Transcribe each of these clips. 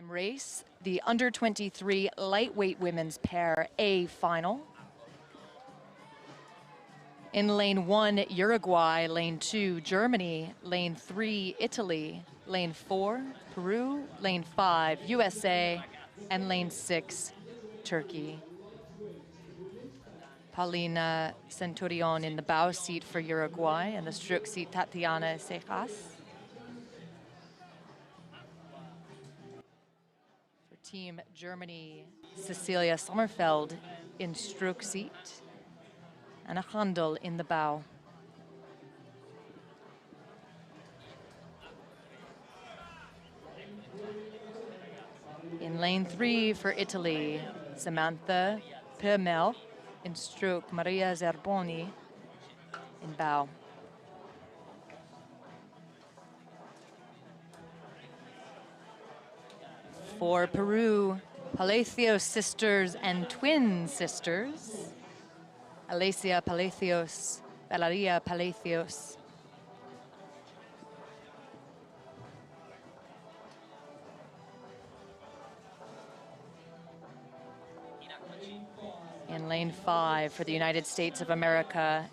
Race, the under-23 lightweight women's pair A final. In lane 1, Uruguay, lane 2, Germany, lane 3, Italy, lane 4, Peru, lane 5, USA, and lane 6, Turkey. Paulina Centurion in the bow seat for Uruguay, and the stroke seat, Tatiana Cejas. Team Germany, Cecilia Sommerfeld in stroke seat, and a Handel in the bow. In lane 3 for Italy, Samantha Premerl in stroke, Maria Zerboni in bow. For Peru, Palacios sisters and twin sisters, Alicia Palacios, Valeria Palacios. In lane 5 for the United States of America,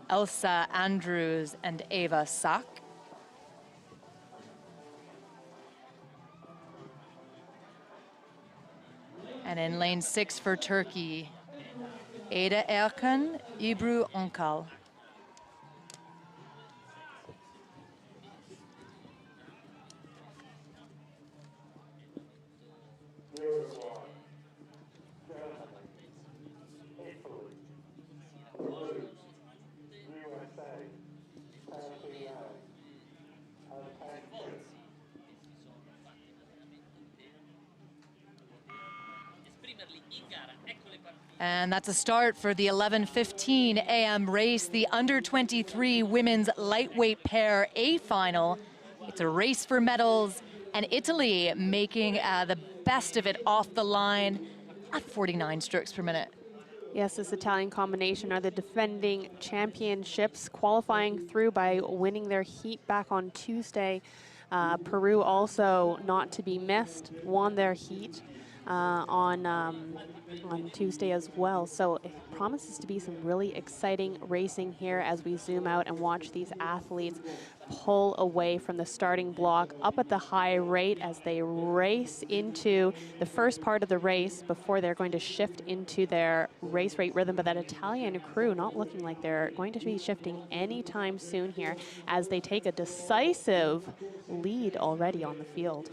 Elsa Andrews and Eva Sack. And in lane 6 for Turkey, Ada Erkan, Ebru Onkal. And that's a start for the 11:15 a.m. race, the under-23 women's lightweight pair A final. It's a race for medals, and Italy making the best of it off the line at 49 strokes per minute. Yes, this Italian combination are the defending championships, qualifying through by winning their heat back on Tuesday. Peru also not to be missed, won their heat on Tuesday as well. So it promises to be some really exciting racing here as we zoom out and watch these athletes pull away from the starting block up at the high rate as they race into the first part of the race before they're going to shift into their race rate rhythm. But that Italian crew not looking like they're going to be shifting anytime soon here as they take a decisive lead already on the field.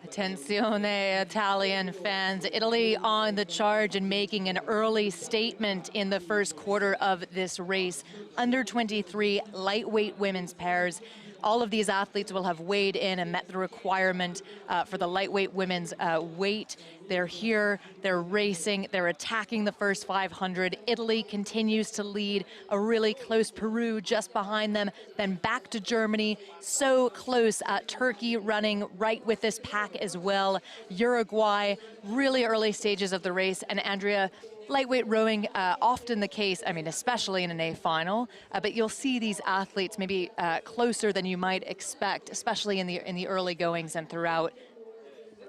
Attenzione, Italian fans. Italy on the charge and making an early statement in the first quarter of this race. Under 23 lightweight women's pairs. All of these athletes will have weighed in and met the requirement for the lightweight women's weight. They're here, they're racing, they're attacking the first 500. Italy continues to lead, a really close Peru just behind them, then back to Germany, so close. Turkey running right with this pack as well. Uruguay, really early stages of the race, and Andrea, lightweight rowing, often the case, I mean, especially in an A final, but you'll see these athletes maybe closer than you might expect, especially in the early goings and throughout.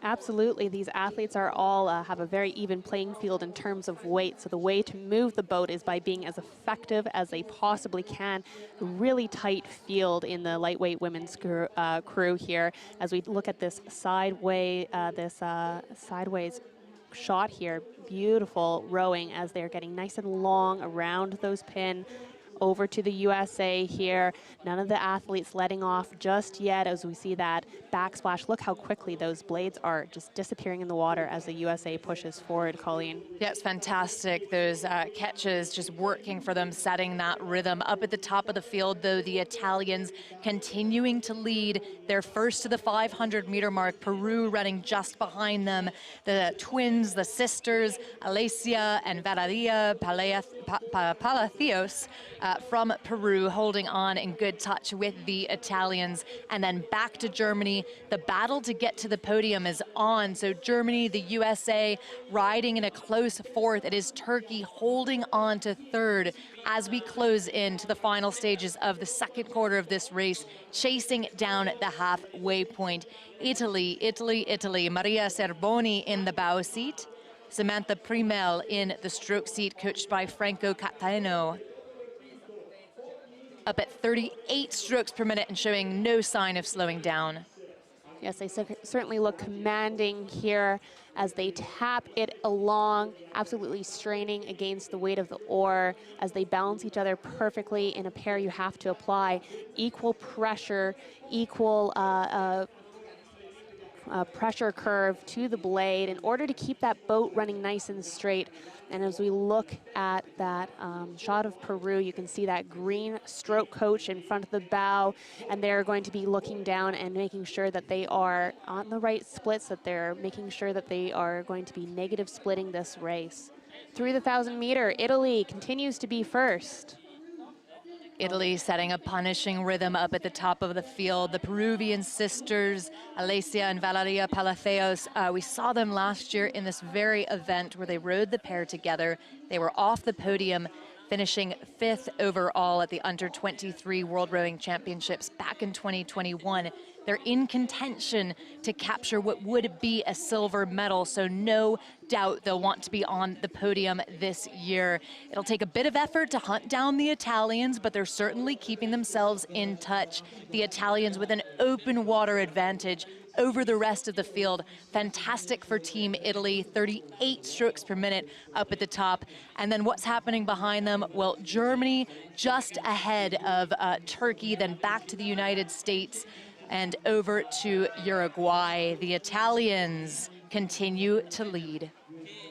Absolutely, these athletes are all have a very even playing field in terms of weight. So the way to move the boat is by being as effective as they possibly can. A really tight field in the lightweight women's crew here as we look at this sideways shot here. Beautiful rowing as they're getting nice and long around those pin. Over to the USA here. None of the athletes letting off just yet as we see that backsplash. Look how quickly those blades are just disappearing in the water as the USA pushes forward, Colleen. Yeah, it's fantastic. Those catches just working for them, setting that rhythm. Up at the top of the field, though, the Italians continuing to lead. They're first to the 500-meter mark. Peru running just behind them. The twins, the sisters, Alicia and Valeria Palacios, from Peru, holding on in good touch with the Italians. And then back to Germany. The battle to get to the podium is on. So Germany, the USA, riding in a close fourth. It is Turkey holding on to third as we close into the final stages of the second quarter of this race, chasing down the halfway point. Italy, Maria Zerboni in the bow seat. Samantha Premerl in the stroke seat, coached by Franco Catano. Up at 38 strokes per minute and showing no sign of slowing down. Yes, they certainly look commanding here as they tap it along, absolutely straining against the weight of the oar as they balance each other perfectly. In a pair, you have to apply equal pressure, equal pressure curve to the blade in order to keep that boat running nice and straight. And as we look at that shot of Peru, you can see that green stroke coach in front of the bow, and they're going to be looking down and making sure that they are on the right splits, that they're making sure that they are going to be negative splitting this race. Through the 1,000-meter, Italy continues to be first. Italy setting a punishing rhythm up at the top of the field. The Peruvian sisters, Alessia and Valeria Palacios, we saw them last year in this very event where they rode the pair together. They were off the podium, finishing 5th overall at the Under-23 World Rowing Championships back in 2021. They're in contention to capture what would be a silver medal, so no doubt they'll want to be on the podium this year. It'll take a bit of effort to hunt down the Italians, but they're certainly keeping themselves in touch. The Italians with an open water advantage over the rest of the field. Fantastic for Team Italy, 38 strokes per minute up at the top. And then what's happening behind them? Well, Germany just ahead of Turkey, then back to the United States and over to Uruguay. The Italians continue to lead.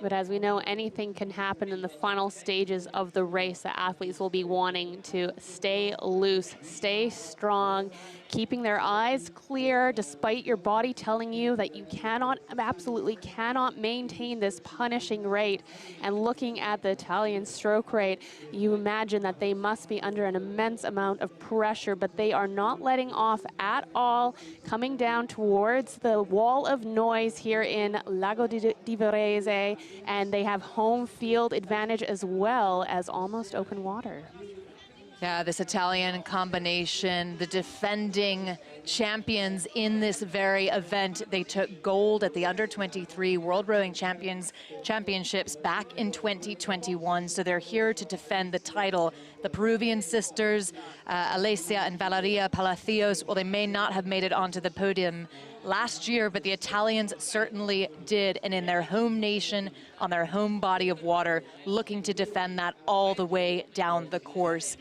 But as we know, anything can happen in the final stages of the race. The athletes will be wanting to stay loose, stay strong, keeping their eyes clear despite your body telling you that you cannot, absolutely cannot maintain this punishing rate. And looking at the Italian stroke rate, you imagine that they must be under an immense amount of pressure, but they are not letting off at all, coming down towards the wall of noise here in Lago di Varese, and they have home field advantage as well as almost open water. Yeah, this Italian combination, the defending champions in this very event. They took gold at the Under-23 World Rowing Championships back in 2021, so they're here to defend the title. The Peruvian sisters, Alessia and Valeria Palacios, well, they may not have made it onto the podium last year, but the Italians certainly did, and in their home nation, on their home body of water, looking to defend that all the way down the course.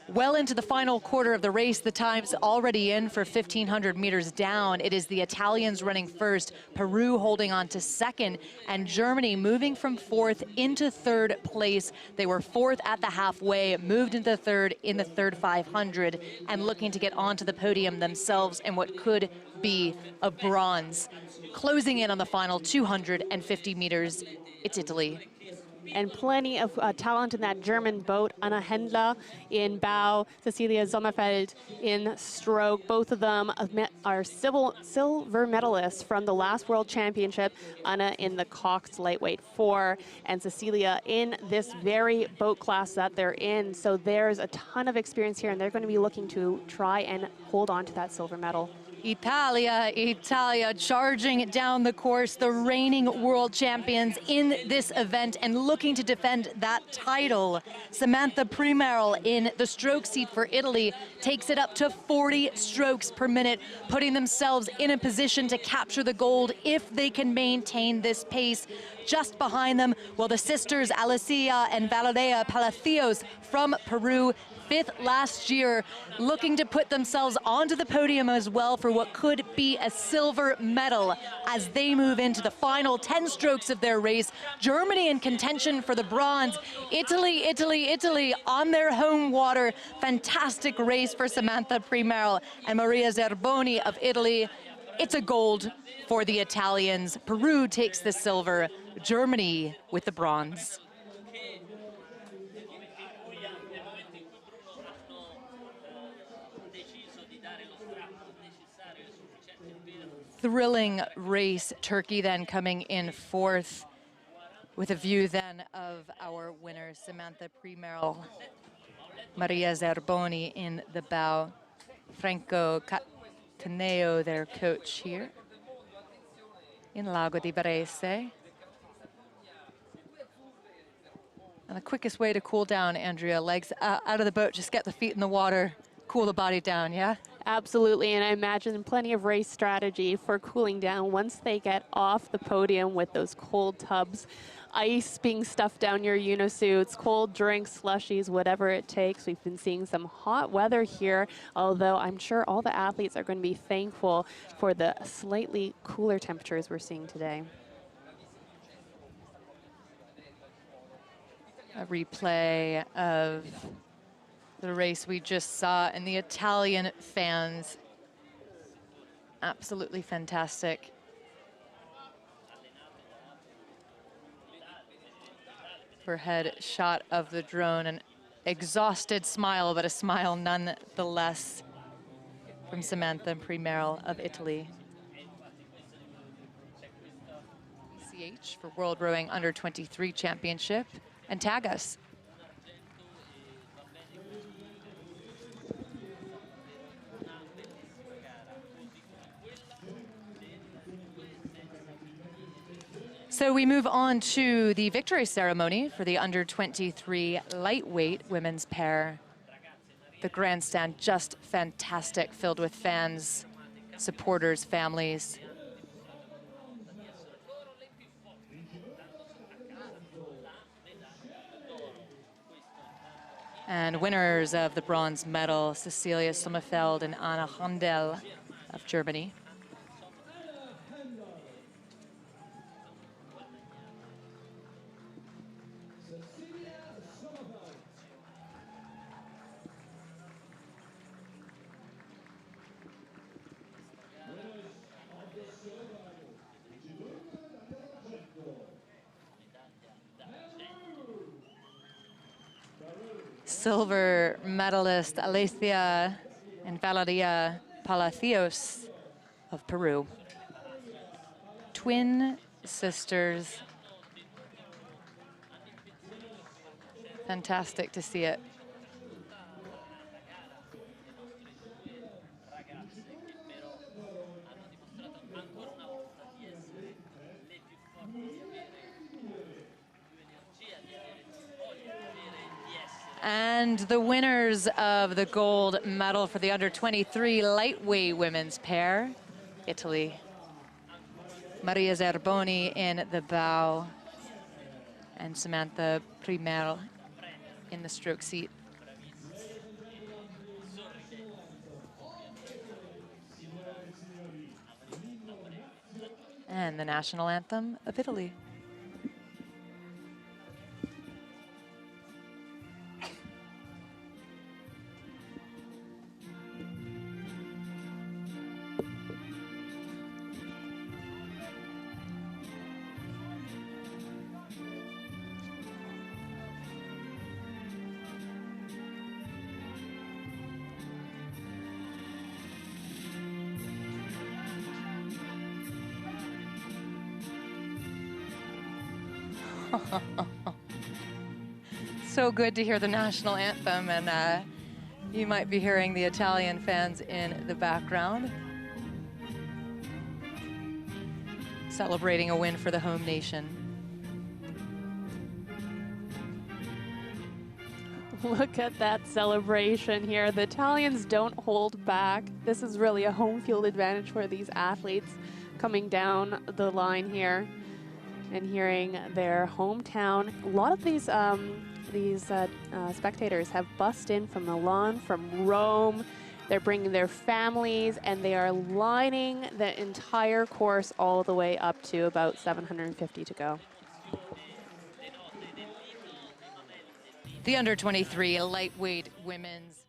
Well into the final quarter of the race, the time's already in for 1,500 meters down. It is the Italians running first, Peru holding on to second, and Germany moving from 4th into 3rd place. They were 4th at the halfway, moved into 3rd in the third 500, and looking to get onto the podium themselves in what could be a bronze. Closing in on the final 250 meters, it's Italy. And plenty of talent in that German boat. Anna Händler in bow, Cecilia Sommerfeld in stroke. Both of them are silver medalists from the last World Championship. Anna in the Cox lightweight 4, and Cecilia in this very boat class that they're in. So there's a ton of experience here, and they're going to be looking to try and hold on to that silver medal. Italia charging down the course, the reigning world champions in this event and looking to defend that title. Samantha Premerl in the stroke seat for Italy takes it up to 40 strokes per minute, putting themselves in a position to capture the gold if they can maintain this pace. Just behind them, well, the sisters Alessia and Valeria Palacios from Peru, 5th last year, looking to put themselves onto the podium as well for what could be a silver medal as they move into the final 10 strokes of their race. Germany in contention for the bronze. Italy on their home water. Fantastic race for Samantha Premerl and Maria Zerboni of Italy. It's a gold for the Italians. Peru takes the silver, Germany with the bronze. thrilling race. Turkey then coming in fourth, with a view then of our winners, Samantha Premerl, Maria Zerboni in the bow, Franco Cataneo, their coach here in Lago di Varese. And the quickest way to cool down, Andrea, legs out of the boat, just get the feet in the water, cool the body down, yeah? Absolutely, and I imagine plenty of race strategy for cooling down once they get off the podium with those cold tubs, ice being stuffed down your unisuits, cold drinks, slushies, whatever it takes. We've been seeing some hot weather here, although I'm sure all the athletes are going to be thankful for the slightly cooler temperatures we're seeing today. A replay of the race we just saw, and the Italian fans, absolutely fantastic. Overhead shot of the drone, an exhausted smile, but a smile nonetheless from Samantha Premerl of Italy. CH for World Rowing Under 23 Championship, and tag us. So we move on to the victory ceremony for the under 23 lightweight women's pair. The grandstand just fantastic, filled with fans, supporters, families. And winners of the bronze medal, Cecilia Sommerfeld and Anna Handel of Germany. Silver medalist Alicia and Valeria Palacios of Peru. Twin sisters. Fantastic to see it. And the winners of the gold medal for the under 23 lightweight women's pair, Italy. Maria Zerboni in the bow and Samantha Premerl in the stroke seat. And the national anthem of Italy. So good to hear the national anthem, and you might be hearing the Italian fans in the background celebrating a win for the home nation. Look at that celebration here. The Italians don't hold back. This is really a home field advantage for these athletes coming down the line here and hearing their hometown. A lot of these spectators have bussed in from Milan, from Rome. They're bringing their families, and they are lining the entire course all the way up to about 750 to go. The under 23 lightweight women's